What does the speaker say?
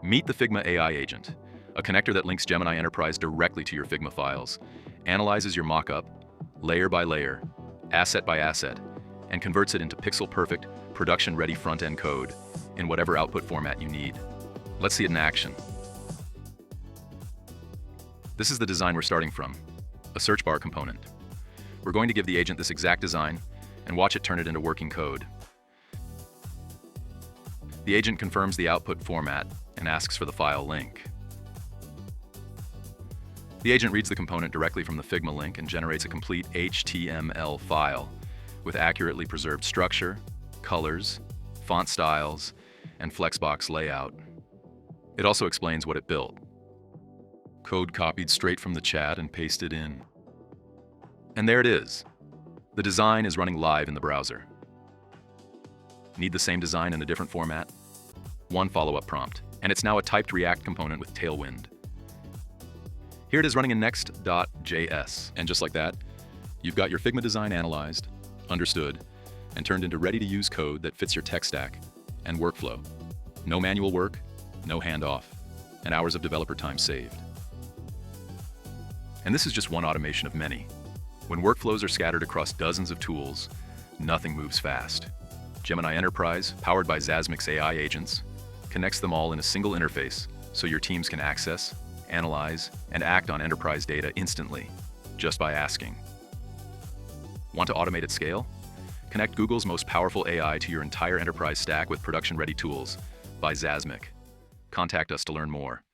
Meet the Figma AI agent, a connector that links Gemini Enterprise directly to your Figma files, analyzes your mockup, layer by layer, asset by asset, and converts it into pixel-perfect, production-ready front-end code in whatever output format you need. Let's see it in action. This is the design we're starting from, a search bar component. We're going to give the agent this exact design and watch it turn it into working code. The agent confirms the output format and asks for the file link. The agent reads the component directly from the Figma link and generates a complete HTML file with accurately preserved structure, colors, font styles, and flexbox layout. It also explains what it built. Code copied straight from the chat and pasted in. And there it is. The design is running live in the browser. Need the same design in a different format? One follow-up prompt, and it's now a typed React component with Tailwind. Here it is running in Next.js, and just like that, you've got your Figma design analyzed, understood, and turned into ready-to-use code that fits your tech stack and workflow. No manual work, no handoff, and hours of developer time saved. And this is just one automation of many. When workflows are scattered across dozens of tools, nothing moves fast. Gemini Enterprise, powered by Zazmic's AI agents, connects them all in a single interface so your teams can access, analyze, and act on enterprise data instantly, just by asking. Want to automate at scale? Connect Google's most powerful AI to your entire enterprise stack with production-ready tools by Zazmic. Contact us to learn more.